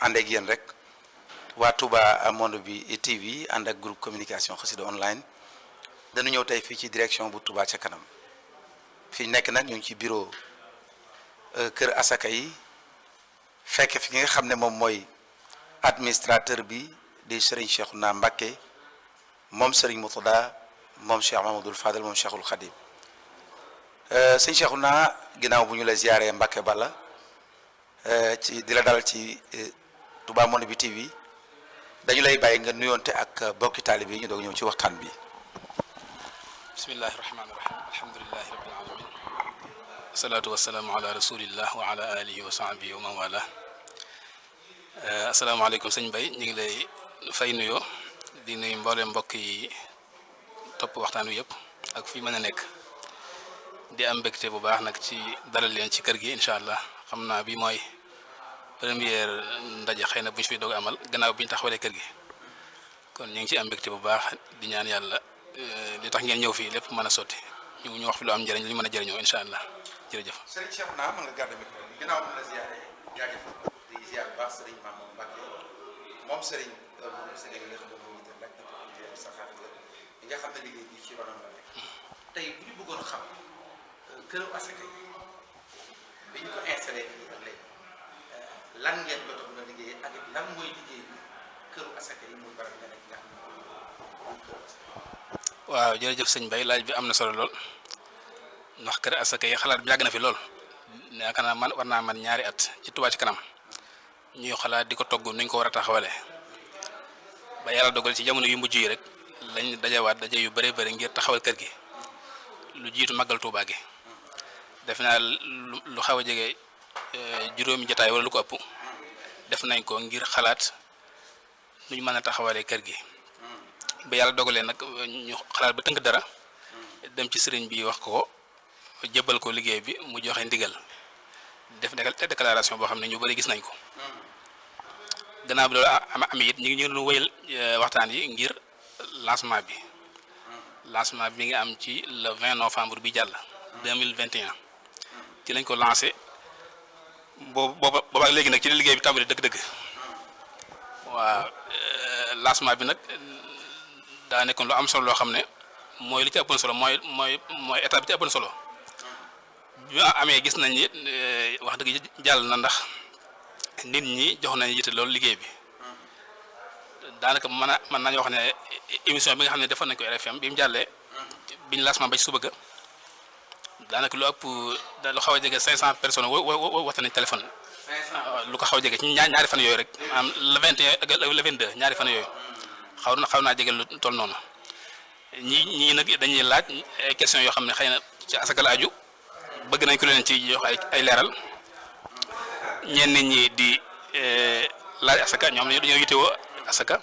ànd ak yéen rek waa Touba Monde bi TV ànd ak groupe communication xasida online dañu ñëw tey fii ci direction bu Touba ca kanam fi nekk nag ñu ngi ci bureau kër asaka yi fekk fi nga xam ne moom mooy administrateur bi di Serigne Cheikhouna Mbacké moom Serigne Moutada moom Cheikh Mamadou Fadel moom Cheikhul Khadim Serigne Cheikhouna ginnaaw bu ñu la ziaree Mbacké Balla ci di la dalal ci Touba Monde bi TV dañu lay bàyyi nga nuyoonte ak bokki taalibe yi ñu doog ñëw ci waxtaan bi. bismillahi rahmaani rahim alhamdulillahi rabbil alamin asalaatu wasalaamu ala rasulillah wa ala alihi wa sahbihi wa man wala asalaamaaleykum sëñ Bay ñu ngi lay fay nuyoo di nuyu mboolem mbokk yi topp waxtaan wi yëpp ak fi mën a nekk di am mbégte bu baax nag ci dalal leen ci kër gi incha allah xam naa bi mooy première ndaje xëy na bu ñu fi doog amal gannaaw bi ñu taxawalee kër gi kon ñu ngi ci am mbégte bu baax di ñaan yàlla li tax ngeen ñëw fii lépp mën a sotti ñu wax fi lu am njëriñ li mën a jëriñoo incha allah jërëjëf. Serigne Cheikhouna mën nga gàddu micro bi ginnaaw mën la ziare jaajëf di ziar bu baax Serigne Mamadou Mbacké moom Serigne Serigne nga xam ne moom itam rek sa xarit la nga xam ne liggéey bi ci ronam la rek tey bu ñu bëggoon xam këru asaka yi bi ñu ko installé fii ak léegi lan ngeen jot a mën a liggéey ak lan mooy liggéey bi këru asaka yi muy barab nga nekk nga xam ne mooy këru asaka. waaw jërëjëf sëñ Bay laaj bi am na solo lool ndax kër asaka yi xalaat bi yàgg na fi lool yaakaar naa man war naa man ñaari at ci Touba ci kanam ñuy xalaat di ko togg nuñ ko war a taxawalee ba yàlla dogal ci jamono yu mujj yi rek lañ dajawaat daje yu bëree bëri ngir taxawal kër gi lu jiitu màggal Touba gi def naa lu xaw a jege juróomi jotaay wala lu ko ëpp def nañ ko ngir xalaat nuñ mën a taxawalee kër gi ba yàlla dogalee nag ñu xalaat ba tënk dara dem ci sëriñ bi wax ko jébbal ko liggéey bi mu joxe ndigal def déclaration boo xam ne ñu bëri gis nañ ko gannaaw bi loolu amee it ñu ngi doon wéyal waxtaan yi ngir lancement bi mi ngi am ci le 20 novembre bi jàll 2021 ci lañ ko lancé booba léegi nag ci la liggéey bi tàmbali dëgg-dëgg waaw lancement bi nag daa nekkoon lu am solo loo xam ne mooy li ci ëppoon solo mooy état bi ci ëppoon solo bi amee gis nañ ni wax dëgg jàll na ndax nit ñi jox nañ yitte loolu liggéey bi daanaka mën nañu wax ne émission bi nga xam ne defoon nañ ko RFM bi mu jàllee biñ lancement ba ci suba ga daanaka lu ëpp lu xaw a jege 500 personnes waxtaan nañ téléphone. lu ko xaw a jege ci ñaari fan yooyu rek maanaam le 21 ak le 22 ñaari fan yooyu xaw naa jege lu toll noonu ñii nag dañuy laaj ay questions yoo xam ne xëy na ci asaka la aju bëgg nañ ko leen ci jox ay leeral ñenn ñi di laaj asaka ñoom dañoo yitewoo asaka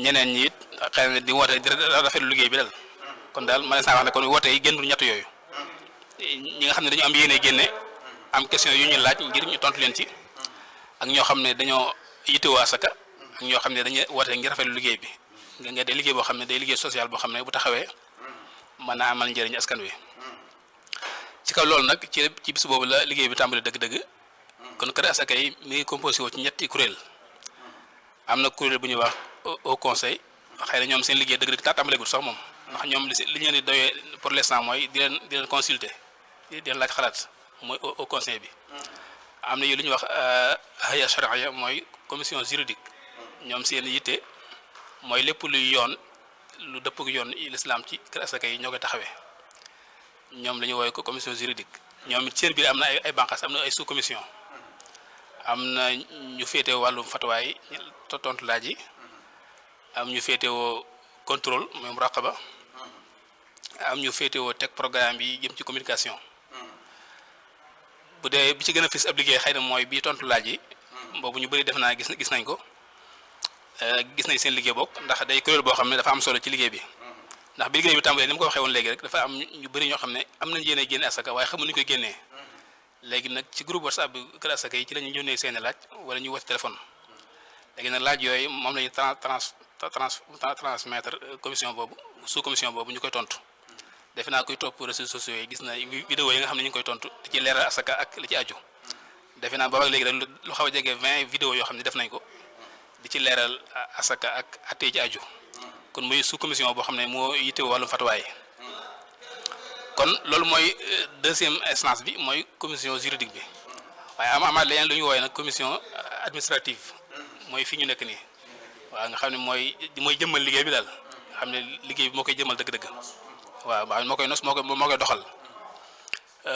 ñeneen ñi it xëy na di woote di rafetlu liggéey bi dal kon daal ma ne saa wax ne kon woote yi génnul ñett yooyu ñi nga xam ne dañoo am yéene génne am question yu ñu laaj ngir ñu tontu leen ci ak ñoo xam ne dañoo yitewoo asaka ak ñoo xam ne dañuy woote ngir rafetlu liggéey bi nga day liggéey boo xam ne day liggéey social boo xam ne bu taxawee mën naa amal njëriñ askan wi ci kaw loolu nag ci bis boobu la liggéey bi tàmbali dëgg-dëgg kon kër asaka yi mi ngi composé woo ci ñetti kuréel am na kuréel bu ñuy wax au conseil xëy na ñoom seen liggéey dëgg-dëgg tàmbaleegul sax moom ndax ñoom li ñu leen di doyee pour l'instant mooy di leen consulter di leen laaj xalaat mooy au conseil bi am na yu lu ñuy wax haya charia mooy commission juridique ñoom seen yitte mooy lépp luy yoon lu dëpp ak yoon l'islam ci kër asaka yi ñoo koy taxawee ñoom la ñu woowee ko commission juridique ñoom it seen biir am na ay bànqaas am na ay sous commission am na ñu féetewoo wàllum fatuwaay tontu laaj yi am ñu féetewoo contrôle mooy muraqaba am ñu féetewoo teg programme yi jëm ci communication bu dee bi ci gën a fës ab liggéey xëy na mooy bii tontu laaj yi boobu ñu bëri def naa gis nañ ko gis nañ seen liggéey bokk ndax day kuréel boo xam ne dafa am solo ci liggéey bi ndax bi liggéey bi tàmbalee ni mu ko waxee woon léegi rek dafa am ñu bëri ñoo xam ne am nañ yéene génne asaka waaye xamuñ ñu koy génnee léegi nag ci groupe WhatsApp bi kër asaka yi ci la ñu yónnee seen laaj wala ñu woote téléphone léegi nag laaj yooyu moom la ñuy transmettre commission boobu sous commission boobu ñu koy tontu defe naa koy topp réseaux sociaux yi gis na vidéo yi nga xam ne ñu ngi koy tontu di ci leeral asaka ak li ci aju defe naa booba léegi rek lu xaw a jege 20 vidéo yoo xam ne def nañ ko di ci leeral asaka ak attee ci aju kon muy sous commission boo xam ne moo yittewoo wàllum fatuwaay kon loolu mooy deuxième instance bi mooy commission juridique bi waaye amaat leneen lu ñu woowee nag commission administrative mooy fi ñu nekk nii waaw nga xam ne mooy jëmmal liggéey bi daal nga xam ne liggéey bi moo koy jëmmal dëgg-dëgg waaw moo koy nos moo koy doxal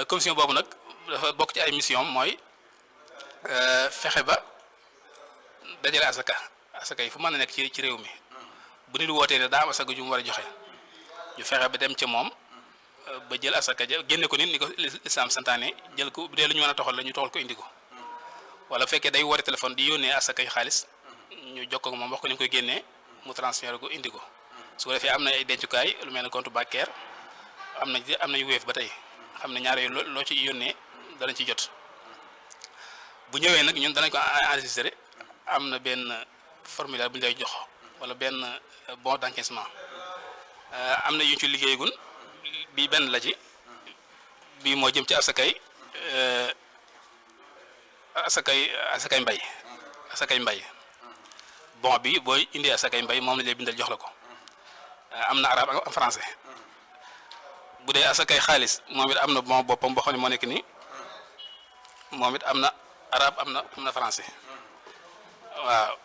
commission boobu nag dafa bokk ci ay mission mooy fexe ba dajale asaka yi fu mën a nekk ci réew mi bu nit wootee ne daa am asaka ju mu war a joxe ñu fexe ba dem ca moom ba jël asaka ja génne ko nit ni ko lislaam santaane jël ko bu dee lu ñu mën a toxal la ñu toxal ko indi ko wala bu fekkee day woote téléphone di yónnee asaka yi xaalis ñu jokkoo ko moom wax ko ni mu koy génnee mu transféré ko indi ko su ko defee am na ay dencukaay lu mel ne compte bancaire am nañu Wave ba tey xam ne ñaar yooyu loo ci yónnee danañ ci jot bu ñëwee nag ñun danañ ko enregistré am na benn formulaire bu ñu lay jox wala benn bon d'encaissement am na yu ñu ci liggéeyagun bii benn la ci bii moo jëm ci asakay mbay bon bi booy indi asakay mbay moom la lay bindal jox la ko am na arabe ak français bu dee asakay xaalis moom it am na bon boppam boo xam ne moo nekk nii moom it am na arabe am na français waaw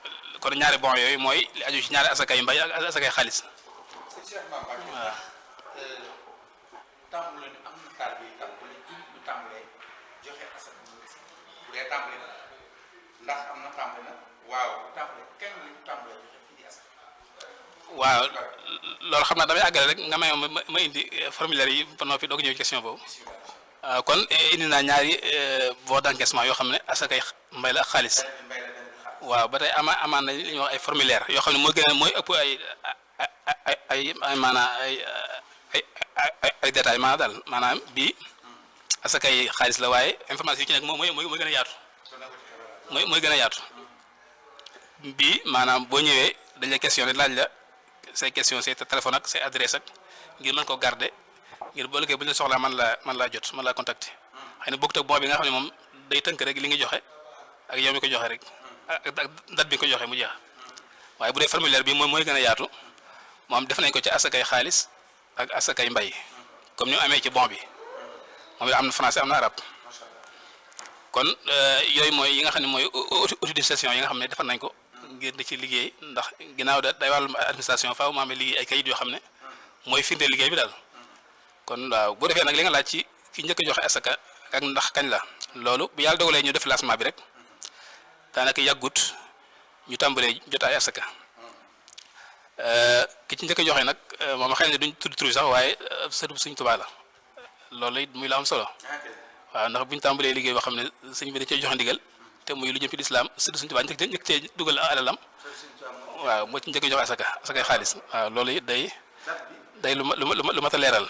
kon ñaari bon yooyu mooy li aju ci ñaari asakay mbay ak asakay xaalis waaw. tàmbale am na taal bi tàmbale bu tàmbalee joxe asaka bu dee tàmbale na ndax am na tàmbale na waaw tàmbale kenn li ñu tàmbalee joxe fii di asaka waaw loolu xam naa damay àggale rek nga may ma indi formulaire yi ba noppi doog ñëw ci question boobu kon indi naa ñaari bon d'encaissement yoo xam ne asakay mbay la ak xaalis waaw ba tey amaan na li ñuy wax ay formulaire yoo xam ne mooy ëpp ay maanaam ay détails maanaam daal maanaam bii asakay xaalis la waaye information yi ci nekk mooy gën a yaatu mooy gën a yaatu bii maanaam boo ñëwee dañ la questionné laaj la say question say téléphone ak say adresse ak ngir mën ko garder ngir boo liggéey bu ñu la soxlaa man laa jot man laa contacter xëy na bokkut ak bon bi nga xam ne moom day tënk rek li nga joxe ak yow mi ko joxe rek ak date bi nga ko joxe mu jeex waaye bu dee formulaire bi mooy gën a yaatu moom def nañ ko ci asakay xaalis ak asakay mbay comme ni mu amee ci bon bi moom it am na français am na arabe kon yooyu mooy yi nga xam ne mooy autorisation yi nga xam ne defar nañ ko ngir di ci liggéey ndax ginnaaw day wàllum administration faaw mu amee liggéey ay kayit yoo xam ne mooy firnde liggéey bi daal kon waaw bu defee nag li nga laaj ci ki njëkk a joxe asaka ak ndax kañ la loolu bu yàlla dogalee ñu def lancement bi rek daanaka yàggut ñu tàmbalee jot ay asaka ki ci njëkk a joxe nag moom xëy na duñ tudd tur sax waaye sëriñ Sëriñ Tuubaa la loolu it muy la am solo waaw ndax buñ tàmbalee liggéey boo xam ne sëñ bi da cee joxe ndigal te muy lu jëm ci lislaam sëriñ Sëriñ Tuubaa njëkk cee dugal alalam waaw moo ci njëkk a joxe asakay xaalis waaw loolu it day lu mat a leeral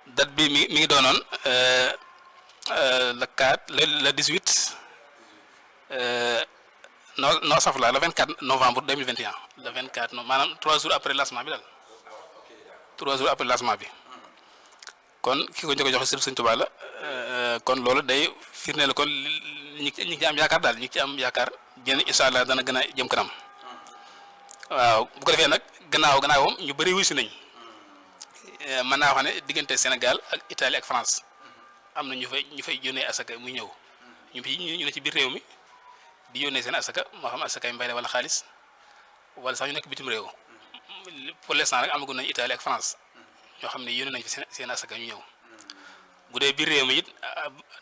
date bi mi ngi doonoon le 4 le 18 non safla le 24 novembre 2021 le 24 maanaam 3 jours après lancement bi daal 3 jours après lancement bi kon ki ko njëkk a joxe Sëriñ Tuubaa la kon loolu day firndeel kon ñi ci am yaakaar daal ñi ci am yaakaar jën incha allah dana gën a jëm kanam waaw bu ko defee nag gannaawam ñu bëri wuyu si nañ mën naa wax ne diggante Sénégal ak Italie ak France am na ñu fay yónnee asaka muy ñëw ñu ne ci biir réew mi di yónnee seen asaka moo xam asakay mbay la wala xaalis wala sax ñu nekk bitim réew pour l'instant rek amagu nañ Italie ak France ñoo xam ne yónnee nañ fi seen asaka ñu ñëw bu dee biir réew mi it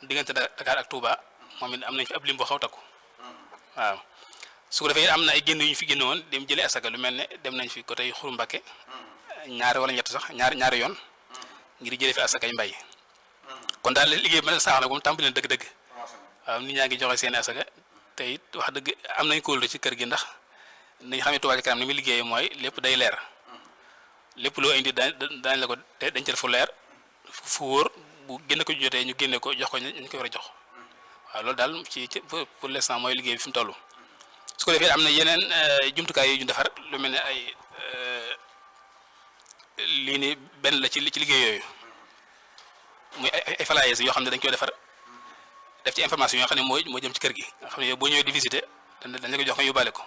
diggante Dakar ak Touba moom it am nañ fi ab lim boo xaw takku waaw su ko defee am na ay génn yu ñu fi génne woon dem jëlee asaka lu mel ne dem nañ fi côté Xuru Mbàkke ñaari wala ñett sax ñaari yoon ngir jëlee fi asakay mbay kon daal liggéey bi nag saax na ko tàmbali na dëgg-dëgg waaw nit ñaa ngi joxe seen asaka te it wax dëgg am nañ kóolute ci kër gi ndax nañ xamee Touba Ca Kanam ni muy liggéeyee mooy lépp day leer lépp loo indi daañ la ko dañ ci fu leer fu wóor bu génne ko jotee ñu génne ko jox ko ñu ko war a jox waaw loolu daal ci pour l'instant mooy liggéey bi fi mu toll su ko defee am na yeneen jumtukaay yu ñu defar lu mel ne ay lii ni benn la ci liggéey yooyu muy ay falaayes yoo xam ne dañ koy defar def ci information yoo xam ne moo jëm ci kër gi nga xam ne yow boo ñëwee di visiter dañ la ko jox nga yóbbaale ko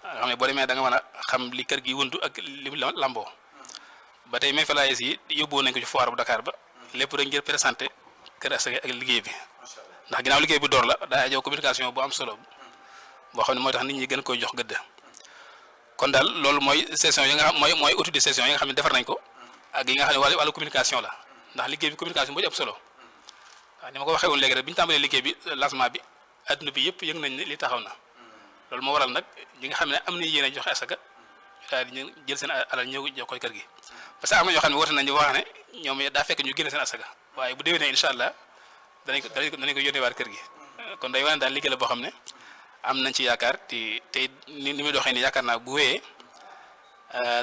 nga xam ne boo demee da nga mën a xam li kër gi wundu ak li mu lamboo ba tey même flyers yi yóbbuwoon nañ ko ci foire bu Dakar ba lépp rek ngir présenté Kër Asaka ak liggéey bi ndax ginnaaw liggéey bi door la daa ajoo communication bu am solo boo xam ne mooy tax nit ñi gën koy jox gëdd kon daal loolu mooy session yi nga xam mooy outil de session yi nga xam ne defar nañ ko ak yi nga xam ne wàllu communication la ndax liggéey bi communication moo ci ëpp solo waaw ni ma ko waxee woon léegi rek bi ñu tàmbalee liggéey bi lancement bi adduna bi yëpp yëg nañ ne li taxaw na loolu moo waral nag ñi nga xam ne am na yéen a joxe asaka daal di jël seen alal ñëw jox koy kër gi parce que am na ñoo xam ne woote nañu wax ne ñoom daa fekk ñu génne seen asaka waaye bu déwénee incha allah danañ ko yónnee waat kër gi kon day wane daal liggéey la boo xam ne am nañ ci yaakaar te ni muy doxee ni yaakaar naa bu wéyee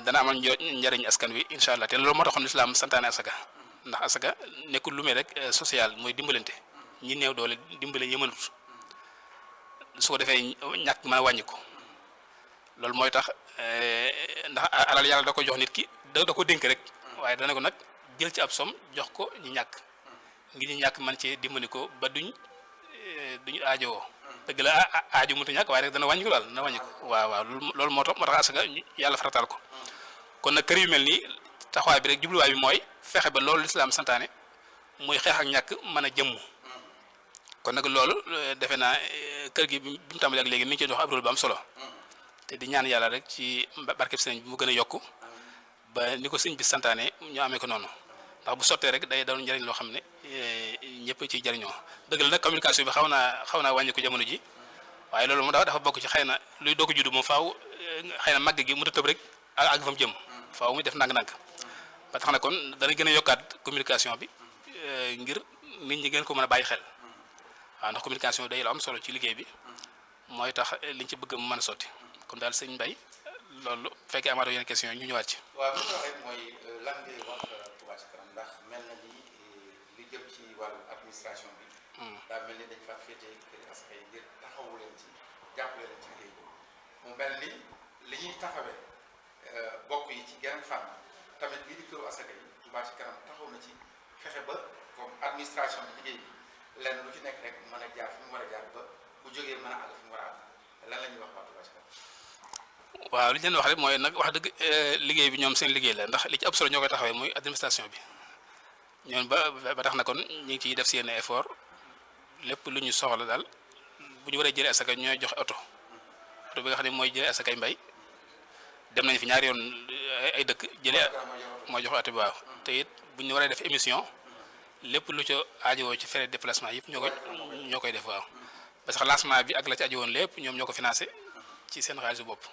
dana amal njariñ askan wi incha allah te loolu moo taxoon lislaam santaane asaka ndax asaka nekkul lu muy rek social mooy dimbalante ñi néew doole dimbale ñi mënut su ko defee ñàkk mën a wàññi ko loolu mooy tax ndax alal yàlla da ko jox nit ki da ko dénk rek waaye dana ko nag jël ci ab som jox ko ñi ñàkk ngir ñi ñàkk man cee dimbali ko ba duñ aajowoo dëgg la aajo mënut a ñàkk waaye rek dana wàññi ko daal dana wàññi ko waaw loolu moo tax asaka yàlla farataal ko kon nag kër yu mel nii taxawaay bi rek jubluwaay bi mooy fexe ba loolu lislaam santaane muy xeex ak ñàkk mën a jëmm kon nag loolu defe naa kër gi bi mu tàmbalee ak léegi mi ngi ciy dox ab rôle bu am solo te di ñaan yàlla rek ci barkeb sëñ bi mu gën a yokku ba ni ko sëñ bi santaane ñu amee ko noonu ndax bu sottee rek day doon njëriñ loo xam ne ñëpp ciy jëriñoo dëgg la nag communication bi xaw naa wàññi ko jamono ji waaye loolu moom dafa bokk ci xëy na luy doog a judd moom faaw xëy na màgg gi mu tëb rek ak fa mu jëm faaw muy def ndànk-ndànk ba tax na kon dana gën a yokkaat communication bi ngir nit ñi gën ko mën a bàyyi xel waaw ndax communication day la am solo ci liggéey bi mooy tax liñ ci bëgg mu mën a sotti kon daal sëñ Mbaye loolu fekkee amaatoo yeneen question ñu ñëwaat ci. waaw li nga wax rek mooy lan ngay wax Touba Ca Kanam ndax mel na ni li jëm ci wàllu administration bi. daa mel ni dañ fa féetee kër askan yi ngir taxawu leen ci jàppale leen ci liggéey boobu mu mel ni li ñuy taxawee bokk yi ci geneen fànn tamit lii di këru askan yi Touba Ca Kanam taxaw na ci fexe ba comme administration bi liggéey bi lenn lu ci nekk rek mën a jaar fi mu war a jaar ba bu jógee mën a àgg fi mu war a àgg lan la ñuy wax waa Touba Ca Kanam. waaw li ñu leen wax rek mooy nag wax dëgg liggéey bi ñoom seen liggéey la ndax li ci ëpp solo ñoo koy taxawee muy administration bi ñoom ba tax na kon ñu ngi ciy def seen effort lépp lu ñu soxla daal bu ñu waree jëlee asaka ñooy joxe oto bi nga xam ne mooy jëlee asakay mbay dem nañ fi ñaari yoon ay dëkk jëlee mooy joxe oto bi waaw te it bu ñu waree def émission lépp lu ca aajowoo ci frais de déplacement yëpp ñoo koy def waaw parce que lancement bi ak la ci aajowoon lépp ñoom ñoo ko financé ci seen xaalisu bopp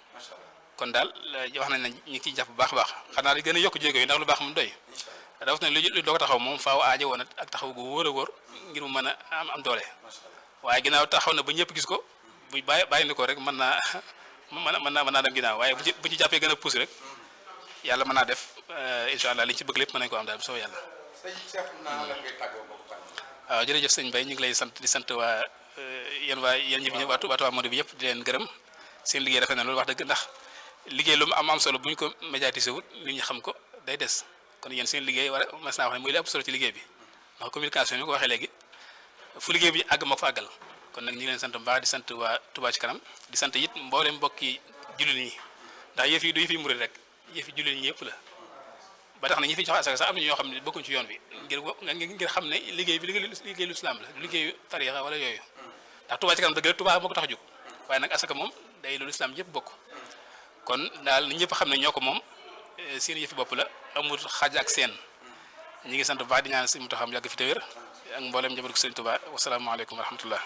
kon daal wax nañ ne ñu ngi ciy jàpp bu baax a baax xanaa di gën a yokk jéego yi ndax lu baax moom doy dafa ne lu doo ko taxaw moom faaw aajo woon ak taxaw gu wóor a wóor ngir mu mën a am doole waaye ginnaaw taxaw na ba ñëpp gis ko bu bàyyi ni ko rek mën naa dem ginnaaw waaye bu ci jàppee gën a pousse rek yàlla mën naa def incha allah liñ ci bëgg lépp mën nañ ko am daal bu soobee yàlla. waaw jërëjëf sëñ Mbaye ñu ngi lay sant di sant waa yéen ñi fi ñëw waa Touba Monde bi yëpp di leen gërëm seen liggéey rafet na loolu wax dëgg ndax liggéey lu mu am solo bu ñu ko médiatiser wut nit ñi xam ko day des kon yéen seen liggéey war a mas naa wax ne muy li ëpp solo ci liggéey bi ndax communication bi ko waxee léegi fu liggéey bi àgg moo ko fa àggal kon nag ñu ngi leen sant bu baax di sant waa Touba Ca Kanam di sant it mboolem mbokki jullit ñi ndax yëf yi du yëf yi murid rek yëf yi jullit ñi yëpp la ba tax na ñi fi joxe asaka sax am na ñoo xam ne bokkuñ ci yoon bi ngir xam ne liggéey bi liggéey lu islam la liggéeyu tarixa wala yooyu ndax Touba Ca Kanam dëgg la Touba moo ko tax a jóg waaye nag asaka moom day loolu islam yëpp bokk kon daal ñëpp xam ne ñoo ko moom seen yëfi bopp la amul xaaj ak seen ñi ngi sant bu baax di ñaan si mu taxam yàgg fi te wér ak mboolem njaboot ko Sëriñ Touba wasalaamaaleykum wa rahmatullah